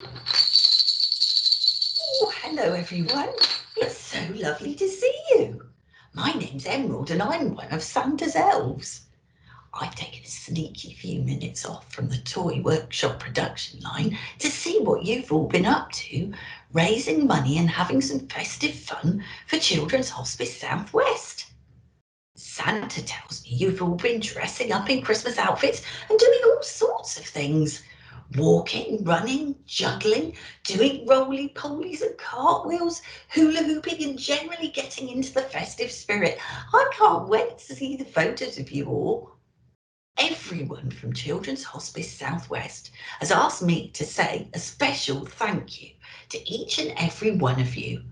Oh, hello everyone. It's so lovely to see you. My name's Emerald and I'm one of Santa's elves. I've taken a sneaky few minutes off from the toy workshop production line to see what you've all been up to, raising money and having some festive fun for Children's Hospice Southwest. Santa tells me you've all been dressing up in Christmas outfits and doing all sorts of things. Walking, running, juggling, doing roly-polies and cartwheels, hula hooping and generally getting into the festive spirit. I can't wait to see the photos of you all. Everyone from Children's Hospice Southwest has asked me to say a special thank you to each and every one of you.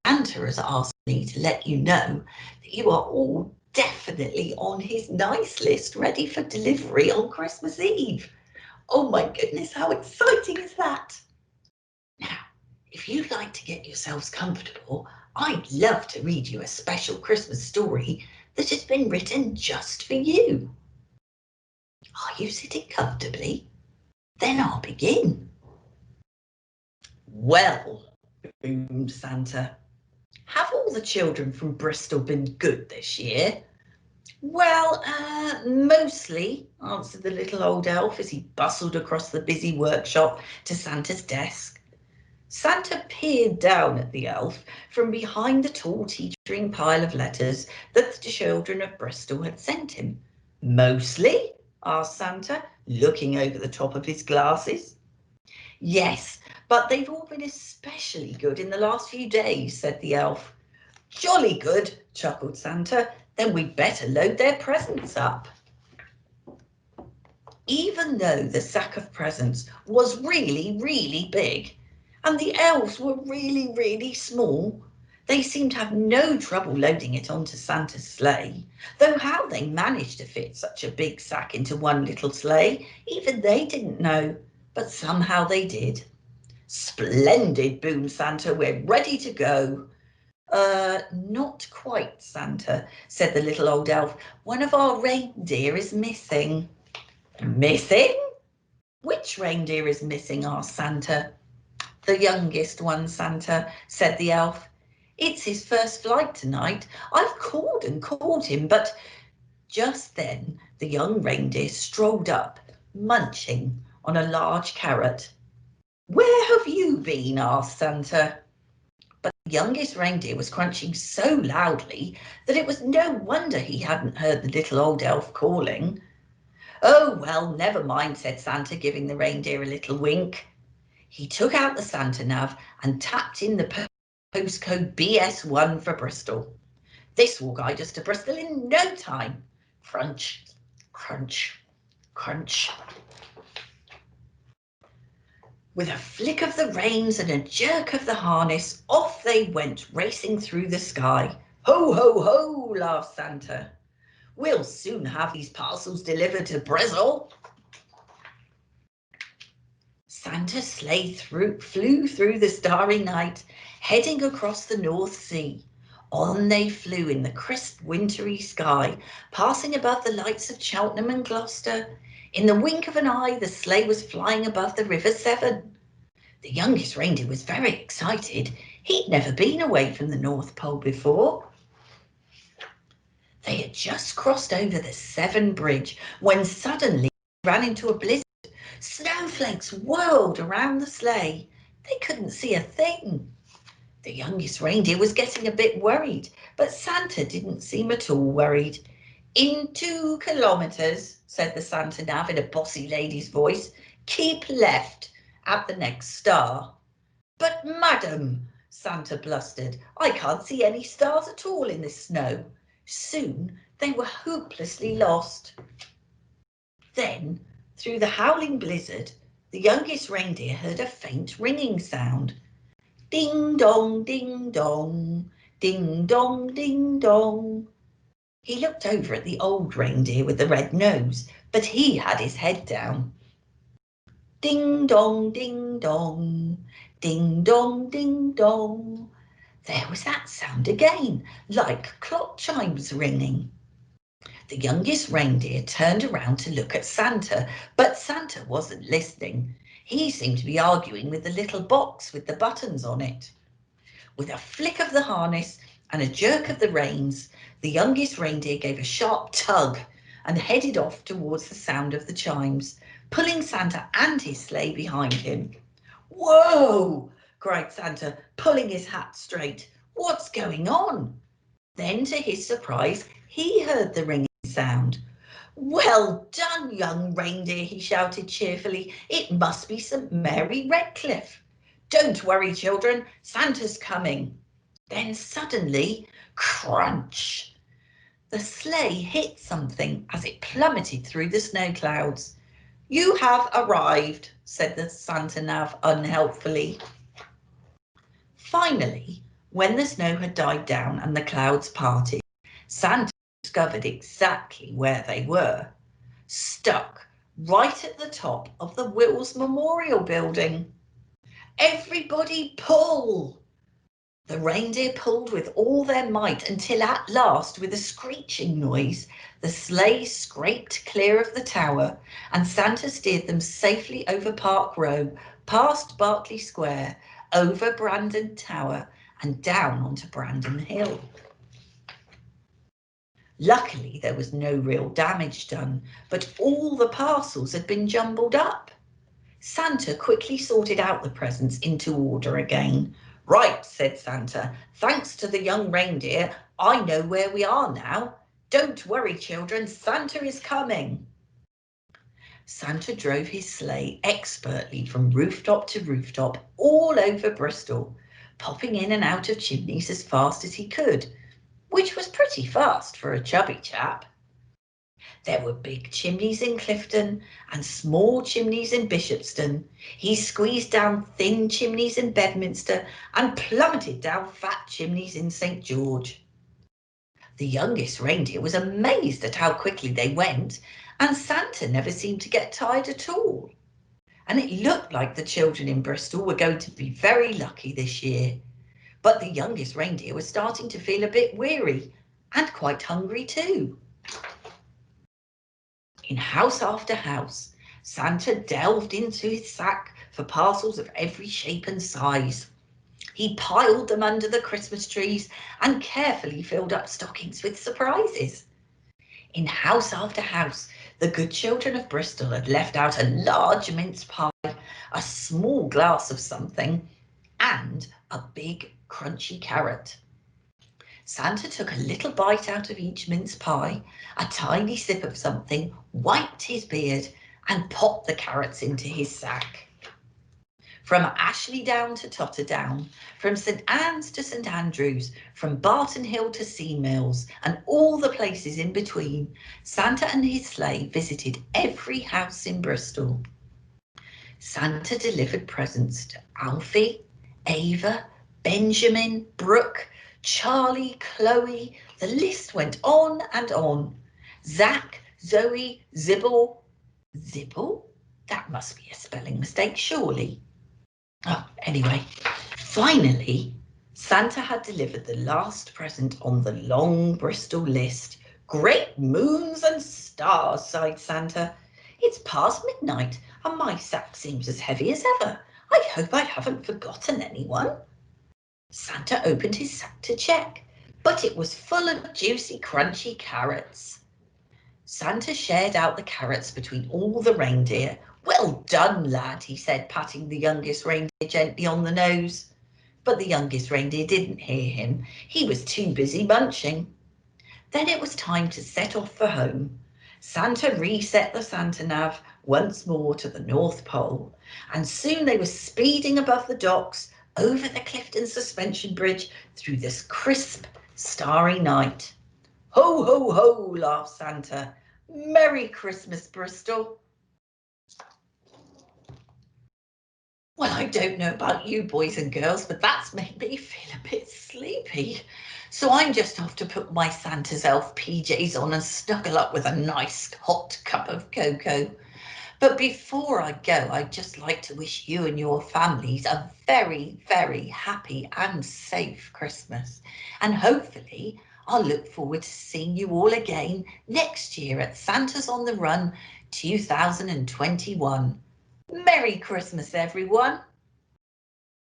Santa has asked me to let you know that you are all definitely on his nice list ready for delivery on Christmas Eve. Oh my goodness, how exciting is that? Now, if you'd like to get yourselves comfortable, I'd love to read you a special Christmas story that has been written just for you. Are you sitting comfortably? Then I'll begin. Well, boomed Santa, have all the children from Bristol been good this year? Well, mostly, answered the little old elf as he bustled across the busy workshop to Santa's desk. Santa peered down at the elf from behind the tall teetering pile of letters that the children of Bristol had sent him. Mostly? Asked Santa, looking over the top of his glasses. Yes, but they've all been especially good in the last few days, said the elf. Jolly good, chuckled Santa. Then we'd better load their presents up. Even though the sack of presents was really, really big, and the elves were really, really small, they seemed to have no trouble loading it onto Santa's sleigh, though how they managed to fit such a big sack into one little sleigh, even they didn't know, but somehow they did. Splendid, boomed Santa, we're ready to go. Not quite, Santa, said the little old elf. One of our reindeer is missing. Missing? Which reindeer is missing? Asked Santa. The youngest one, Santa, said the elf. It's his first flight tonight. I've called and called him, but just then the young reindeer strolled up, munching on a large carrot. Where have you been? Asked Santa. But the youngest reindeer was crunching so loudly that it was no wonder he hadn't heard the little old elf calling. Oh, well, never mind, said Santa, giving the reindeer a little wink. He took out the Santa nav and tapped in the postcode BS1 for Bristol. This will guide us to Bristol in no time. Crunch, crunch, crunch. With a flick of the reins and a jerk of the harness, off they went racing through the sky. Ho, ho, ho, laughed Santa. We'll soon have these parcels delivered to Bristol. Santa's sleigh flew through the starry night, heading across the North Sea. On they flew in the crisp wintry sky, passing above the lights of Cheltenham and Gloucester. In the wink of an eye, the sleigh was flying above the River Severn. The youngest reindeer was very excited. He'd never been away from the North Pole before. They had just crossed over the Severn Bridge when suddenly they ran into a blizzard. Snowflakes whirled around the sleigh. They couldn't see a thing. The youngest reindeer was getting a bit worried, but Santa didn't seem at all worried. In 2 kilometres, said the Santa nav in a bossy lady's voice. Keep left at the next star. But madam, Santa blustered, I can't see any stars at all in this snow. Soon they were hopelessly lost. Then, through the howling blizzard, the youngest reindeer heard a faint ringing sound. Ding dong, ding dong, ding dong, ding dong. He looked over at the old reindeer with the red nose, but he had his head down. Ding dong, ding dong, ding dong, ding dong. There was that sound again, like clock chimes ringing. The youngest reindeer turned around to look at Santa, but Santa wasn't listening. He seemed to be arguing with the little box with the buttons on it. With a flick of the harness and a jerk of the reins, the youngest reindeer gave a sharp tug and headed off towards the sound of the chimes, pulling Santa and his sleigh behind him. "Whoa!" cried Santa, pulling his hat straight. "What's going on?" Then, to his surprise, he heard the ringing sound. "Well done, young reindeer," he shouted cheerfully. "It must be St. Mary Redcliffe. Don't worry, children, Santa's coming." Then suddenly, crunch! The sleigh hit something as it plummeted through the snow clouds. "You have arrived," said the Santa Nav unhelpfully. Finally, when the snow had died down and the clouds parted, Santa discovered exactly where they were. Stuck right at the top of the Wills Memorial Building. "Everybody pull!" The reindeer pulled with all their might until at last, with a screeching noise, the sleigh scraped clear of the tower and Santa steered them safely over Park Row, past Berkeley Square, over Brandon Tower and down onto Brandon Hill. Luckily, there was no real damage done, but all the parcels had been jumbled up. Santa quickly sorted out the presents into order again. "Right," said Santa, "thanks to the young reindeer, I know where we are now. Don't worry, children, Santa is coming." Santa drove his sleigh expertly from rooftop to rooftop all over Bristol, popping in and out of chimneys as fast as he could, which was pretty fast for a chubby chap. There were big chimneys in Clifton and small chimneys in Bishopston. He squeezed down thin chimneys in Bedminster and plummeted down fat chimneys in St. George. The youngest reindeer was amazed at how quickly they went, and Santa never seemed to get tired at all. And it looked like the children in Bristol were going to be very lucky this year. But the youngest reindeer was starting to feel a bit weary and quite hungry too. In house after house, Santa delved into his sack for parcels of every shape and size. He piled them under the Christmas trees and carefully filled up stockings with surprises. In house after house, the good children of Bristol had left out a large mince pie, a small glass of something, and a big crunchy carrot. Santa took a little bite out of each mince pie, a tiny sip of something, wiped his beard, and popped the carrots into his sack. From Ashley Down to Totterdown, from St Anne's to St Andrews, from Barton Hill to Sea Mills, and all the places in between, Santa and his sleigh visited every house in Bristol. Santa delivered presents to Alfie, Ava, Benjamin, Brooke, Charlie, Chloe. The list went on and on. Zach, Zoe, Zibble. Zibble? That must be a spelling mistake, surely. Oh, anyway, finally, Santa had delivered the last present on the long Bristol list. "Great moons and stars," sighed Santa. "It's past midnight and my sack seems as heavy as ever. I hope I haven't forgotten anyone." Santa opened his sack to check, but it was full of juicy, crunchy carrots. Santa shared out the carrots between all the reindeer. "Well done, lad," he said, patting the youngest reindeer gently on the nose. But the youngest reindeer didn't hear him. He was too busy munching. Then it was time to set off for home. Santa reset the Santa Nav once more to the North Pole, and soon they were speeding above the docks, over the Clifton Suspension Bridge, through this crisp, starry night. "Ho, ho, ho," laughed Santa. "Merry Christmas, Bristol." Well, I don't know about you boys and girls, but that's made me feel a bit sleepy. So I'm just off to put my Santa's elf PJs on and snuggle up with a nice hot cup of cocoa. But before I go, I'd just like to wish you and your families a very, very happy and safe Christmas. And hopefully I'll look forward to seeing you all again next year at Santa's on the Run 2021. Merry Christmas, everyone.